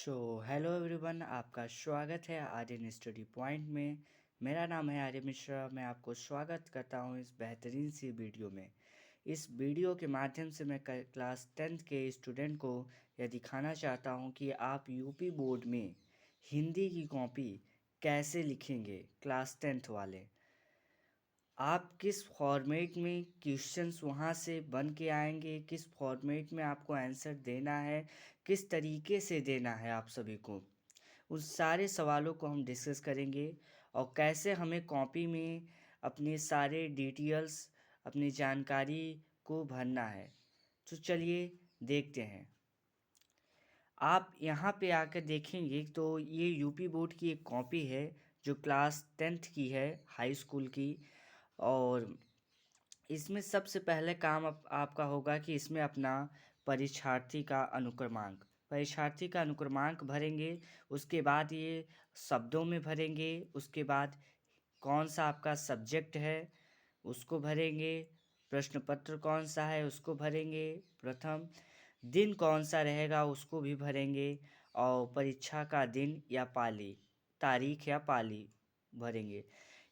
Hello everyone, आपका स्वागत है आर्यन स्टडी पॉइंट में। मेरा नाम है आर्य मिश्रा। मैं आपको स्वागत करता हूं इस बेहतरीन सी वीडियो में। इस वीडियो के माध्यम से मैं क्लास 10th के स्टूडेंट को यह दिखाना चाहता हूं कि आप यूपी बोर्ड में हिंदी की कॉपी कैसे लिखेंगे। क्लास 10th वाले आप किस फॉर्मेट में क्वेश्चंस वहाँ से बन के आएंगे, किस फॉर्मेट में आपको आंसर देना है, किस तरीके से देना है आप सभी को, उस सारे सवालों को हम डिस्कस करेंगे। और कैसे हमें कॉपी में अपने सारे डिटेल्स, अपनी जानकारी को भरना है। तो चलिए देखते हैं। आप यहाँ पे आकर देखेंगे तो ये यूपी बोर्ड की एक कॉपी है जो क्लास 10th की है, हाई स्कूल की। और इसमें सबसे पहले काम आपका होगा कि इसमें अपना परीक्षार्थी का अनुक्रमांक भरेंगे। उसके बाद ये शब्दों में भरेंगे। उसके बाद कौन सा आपका सब्जेक्ट है उसको भरेंगे। प्रश्न पत्र कौन सा है उसको भरेंगे। प्रथम दिन कौन सा रहेगा उसको भी भरेंगे। और परीक्षा का दिन या पाली, तारीख या पाली भरेंगे।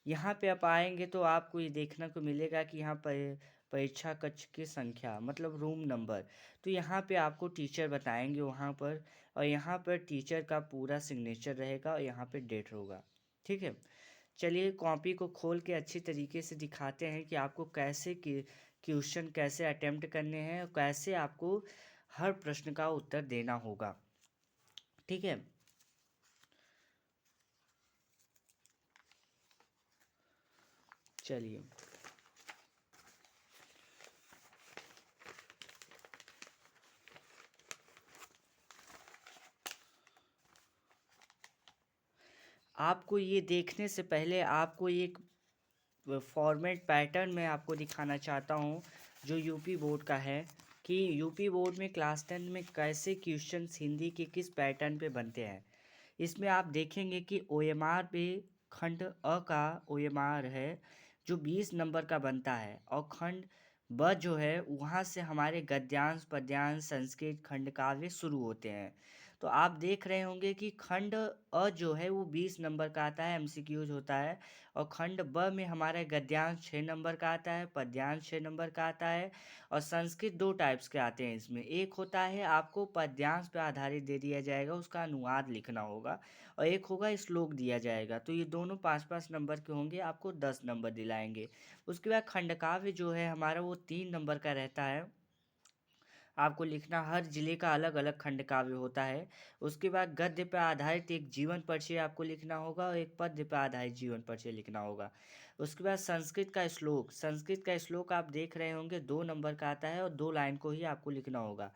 यहाँ पे आप आएंगे तो आपको ये देखने को मिलेगा कि यहाँ पर परीक्षा कक्ष की संख्या मतलब रूम नंबर, तो यहाँ पे आपको टीचर बताएंगे वहाँ पर। और यहाँ पर टीचर का पूरा सिग्नेचर रहेगा और यहाँ पे डेट होगा। ठीक है, चलिए कॉपी को खोल के अच्छी तरीके से दिखाते हैं कि आपको कैसे क्वेश्चन कैसे अटेम्प्ट करने हैं और कैसे आपको हर प्रश्न का उत्तर देना होगा। ठीक है, चलिए आपको ये देखने से पहले आपको एक फॉर्मेट पैटर्न में आपको दिखाना चाहता हूँ जो यूपी बोर्ड का है, कि यूपी बोर्ड में क्लास 10 में कैसे क्वेश्चंस हिंदी के किस पैटर्न पे बनते हैं। इसमें आप देखेंगे कि ओएमआर पे खंड अ का ओएमआर है जो 20 नंबर का बनता है। और खंड ब जो है वहाँ से हमारे गद्यांश पद्यांश संस्कृत खंड काव्य शुरू होते हैं। तो आप देख रहे होंगे कि खंड अ जो है वो 20 नंबर का आता है, एमसीक्यूज होता है। और खंड ब में हमारा गद्यांश 6 नंबर का आता है, पद्यांश 6 नंबर का आता है। और संस्कृत दो टाइप्स के आते हैं इसमें। एक होता है आपको पद्यांश पे आधारित दे दिया जाएगा, उसका अनुवाद लिखना होगा। और एक होगा श्लोक दिया जाएगा। तो ये दोनों 5-5 नंबर के होंगे, आपको 10 नंबर दिलाएंगे। उसके बाद खंडकाव्य जो है हमारा वो 3 नंबर का रहता है। आपको लिखना, हर जिले का अलग अलग खंड काव्य होता है। उसके बाद गद्य पर आधारित एक जीवन परिचय आपको लिखना होगा और एक पद्य पर आधारित जीवन परिचय लिखना होगा। उसके बाद संस्कृत का श्लोक आप देख रहे होंगे 2 नंबर का आता है और 2 लाइन को ही आपको लिखना होगा।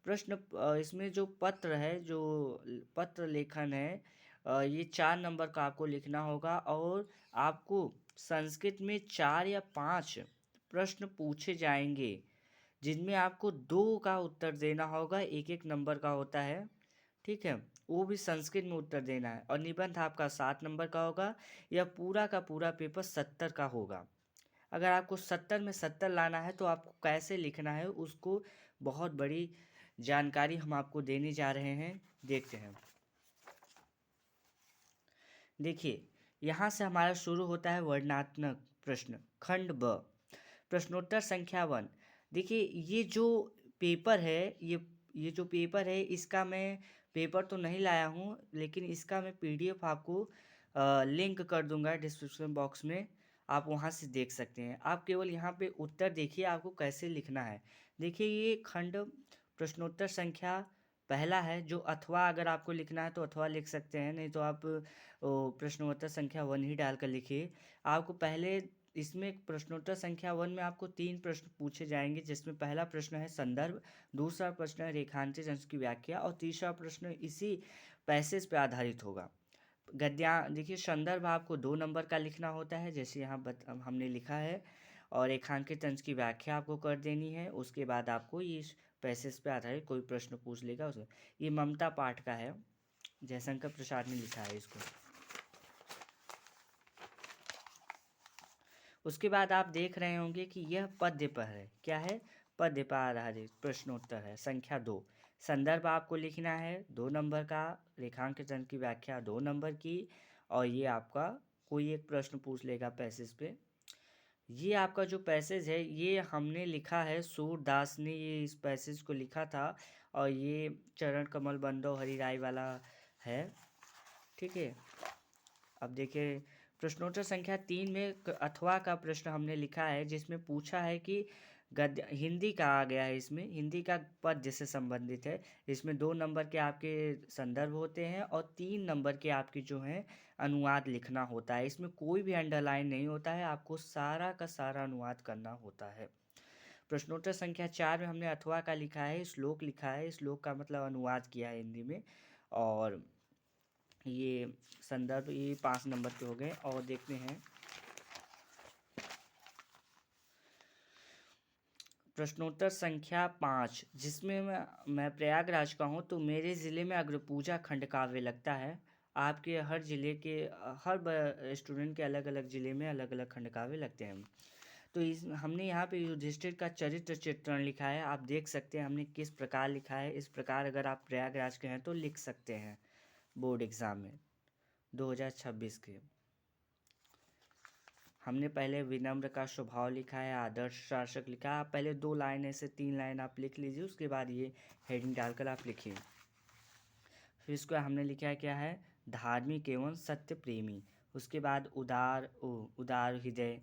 प्रश्न इसमें जो पत्र है, जो पत्र लेखन है, ये 4 नंबर का आपको लिखना होगा। और आपको संस्कृत में 4 या 5 प्रश्न पूछे जाएंगे जिनमें आपको 2 का उत्तर देना होगा, एक एक नंबर का होता है। ठीक है, वो भी संस्कृत में उत्तर देना है। और निबंध आपका 7 नंबर का होगा। या पूरा का पूरा पेपर 70 का होगा। अगर आपको 70 में 70 लाना है तो आपको कैसे लिखना है उसको बहुत बड़ी जानकारी हम आपको देने जा रहे हैं। देखते हैं, देखिए यहाँ से हमारा शुरू होता है वर्णनात्मक प्रश्न, खंड ब, प्रश्नोत्तर संख्या 1। देखिए ये जो पेपर है, ये जो पेपर है इसका मैं पेपर तो नहीं लाया हूँ, लेकिन इसका मैं पीडीएफ आपको लिंक कर दूंगा डिस्क्रिप्शन बॉक्स में। आप वहाँ से देख सकते हैं। आप केवल यहाँ पे उत्तर देखिए आपको कैसे लिखना है। देखिए ये खंड प्रश्नोत्तर संख्या पहला है, जो अथवा अगर आपको लिखना है तो अथवा लिख सकते हैं, नहीं तो आप प्रश्नोत्तर संख्या 1 ही डालकर लिखिए। आपको पहले इसमें प्रश्नोत्तर संख्या 1 में आपको 3 प्रश्न पूछे जाएंगे, जिसमें पहला प्रश्न है संदर्भ, दूसरा प्रश्न है रेखांकित अंश की व्याख्या और तीसरा प्रश्न इसी पैसेज पे आधारित होगा। देखिए संदर्भ आपको 2 नंबर का लिखना होता है, जैसे यहाँ हमने लिखा है। और रेखांकित अंश की व्याख्या आपको कर देनी है। उसके बाद आपको ये पैसेज पे आधारित कोई प्रश्न पूछ लेगा उसमें। ये ममता पाठ का है, जयशंकर प्रसाद ने लिखा है इसको। उसके बाद आप देख रहे होंगे कि यह पद्य पर है। क्या है? पद्य पर आधारित प्रश्नोत्तर है, संख्या 2। संदर्भ आपको लिखना है 2 नंबर का, रेखांकन की व्याख्या 2 नंबर की, और ये आपका कोई एक प्रश्न पूछ लेगा पैसेज पे। ये आपका जो पैसेज है ये हमने लिखा है, सूरदास ने ये इस पैसेज को लिखा था, और ये चरण कमल बंदो हरि राय वाला है। ठीक है, अब देखिए प्रश्नोत्तर संख्या 3 में अथवा का प्रश्न हमने लिखा है, जिसमें पूछा है कि गद्य हिंदी का आ गया है, इसमें हिंदी का पद्य से संबंधित है। इसमें 2 नंबर के आपके संदर्भ होते हैं और 3 नंबर के आपके जो हैं अनुवाद लिखना होता है। इसमें कोई भी अंडरलाइन नहीं होता है, आपको सारा का सारा अनुवाद करना होता है। प्रश्नोत्तर संख्या 4 में हमने अथवा का लिखा है, श्लोक लिखा है, श्लोक का मतलब अनुवाद किया है हिंदी में, और ये संदर्भ ये 5 नंबर के हो गए। और देखते हैं प्रश्नोत्तर संख्या 5, जिसमें मैं प्रयागराज का हूँ, तो मेरे ज़िले में अग्रपूजा खंड काव्य लगता है। आपके हर ज़िले के हर स्टूडेंट के अलग अलग ज़िले में अलग अलग खंड काव्य लगते हैं। तो इस हमने यहाँ पे युधिष्ठिर का चरित्र चित्रण लिखा है, आप देख सकते हैं हमने किस प्रकार लिखा है। इस प्रकार अगर आप प्रयागराज के हैं तो लिख सकते हैं बोर्ड एग्ज़ाम में 2026 के। हमने पहले विनम्र का स्वभाव लिखा है, आदर्श शासक लिखा है। आप पहले 2 लाइन ऐसे 3 लाइन आप लिख लीजिए, उसके बाद ये हेडिंग डालकर आप लिखिए। फिर इसको हमने लिखा है क्या है, धार्मिक एवं सत्य प्रेमी। उसके बाद उदार हृदय।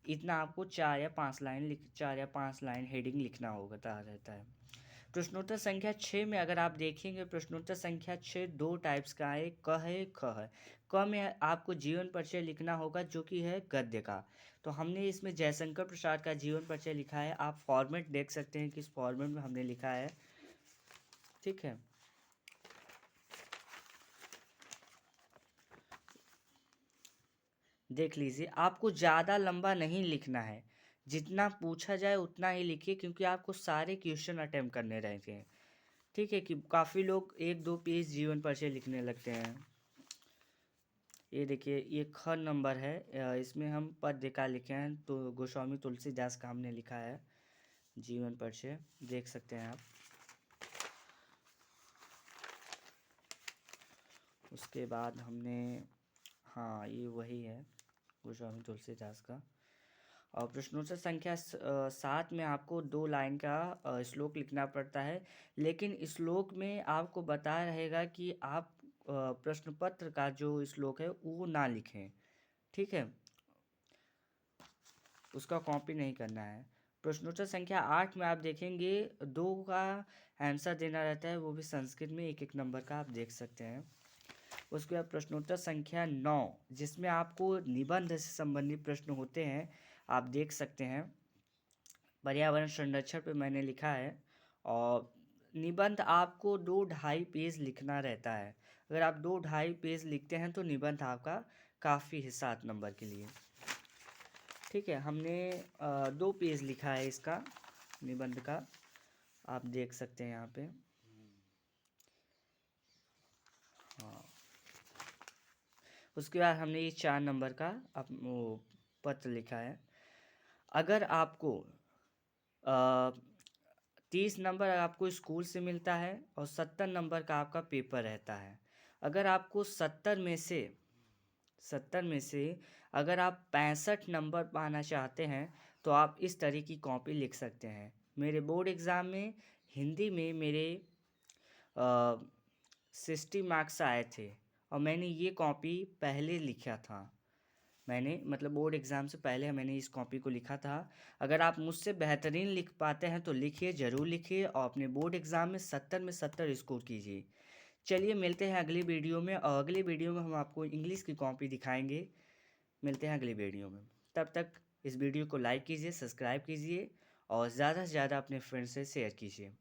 इतना आपको 4 या 5 लाइन हेडिंग लिखना होता रहता है। प्रश्नोत्तर संख्या 6 में अगर आप देखेंगे, प्रश्नोत्तर संख्या 6 2 टाइप्स का है, क है, ख है। क में आपको जीवन परिचय लिखना होगा, जो कि है गद्य का। तो हमने इसमें जयशंकर प्रसाद का जीवन परिचय लिखा है, आप फॉर्मेट देख सकते हैं किस फॉर्मेट में हमने लिखा है। ठीक है, देख लीजिए, आपको ज़्यादा लंबा नहीं लिखना है, जितना पूछा जाए उतना ही लिखिए, क्योंकि आपको सारे क्वेश्चन अटेम्प्ट करने रहते हैं। ठीक है, कि काफ़ी लोग 1-2 पेज जीवन परिचय लिखने लगते हैं। ये देखिए ये ख नंबर है, इसमें हम पद्य का लिखे हैं, तो गोस्वामी तुलसीदास का हमने लिखा है जीवन परिचय, देख सकते हैं आप। उसके बाद हमने, हाँ ये वही है गोस्वामी तुलसीदास का। और प्रश्नोत्तर संख्या 7 में आपको 2 लाइन का श्लोक लिखना पड़ता है, लेकिन श्लोक में आपको बताया रहेगा कि आप प्रश्न पत्र का जो श्लोक है वो ना लिखें। ठीक है, उसका कॉपी नहीं करना है। प्रश्नोत्तर संख्या 8 में आप देखेंगे 2 का आंसर देना रहता है, वो भी संस्कृत में 1-1 नंबर का, आप देख सकते हैं। उसके बाद प्रश्नोत्तर संख्या 9, जिसमें आपको निबंध से संबंधित प्रश्न होते हैं, आप देख सकते हैं। पर्यावरण संरक्षण पे मैंने लिखा है, और निबंध आपको 2-2.5 पेज लिखना रहता है। अगर आप 2-2.5 पेज लिखते हैं तो निबंध आपका काफ़ी है 7 नंबर के लिए। ठीक है, हमने 2 पेज लिखा है इसका निबंध का, आप देख सकते हैं यहाँ पे। हाँ, उसके बाद हमने ये 4 नंबर का वो पत्र लिखा है। अगर आपको 30 नंबर आपको स्कूल से मिलता है और 70 नंबर का आपका पेपर रहता है। अगर आपको 70 में से अगर आप 65 नंबर पाना चाहते हैं तो आप इस तरह की कॉपी लिख सकते हैं। मेरे बोर्ड एग्ज़ाम में हिंदी में मेरे 60 मार्क्स आए थे, और मैंने ये कॉपी पहले लिखा था। मैंने मतलब बोर्ड एग्ज़ाम से पहले मैंने इस कॉपी को लिखा था। अगर आप मुझसे बेहतरीन लिख पाते हैं तो लिखिए, ज़रूर लिखिए, और अपने बोर्ड एग्ज़ाम में 70 में 70 स्कोर कीजिए। चलिए मिलते हैं अगली वीडियो में, और अगली वीडियो में हम आपको इंग्लिश की कॉपी दिखाएंगे। मिलते हैं अगली वीडियो में, तब तक इस वीडियो को लाइक कीजिए, सब्सक्राइब कीजिए, और ज़्यादा से ज़्यादा अपने फ्रेंड्स से शेयर कीजिए।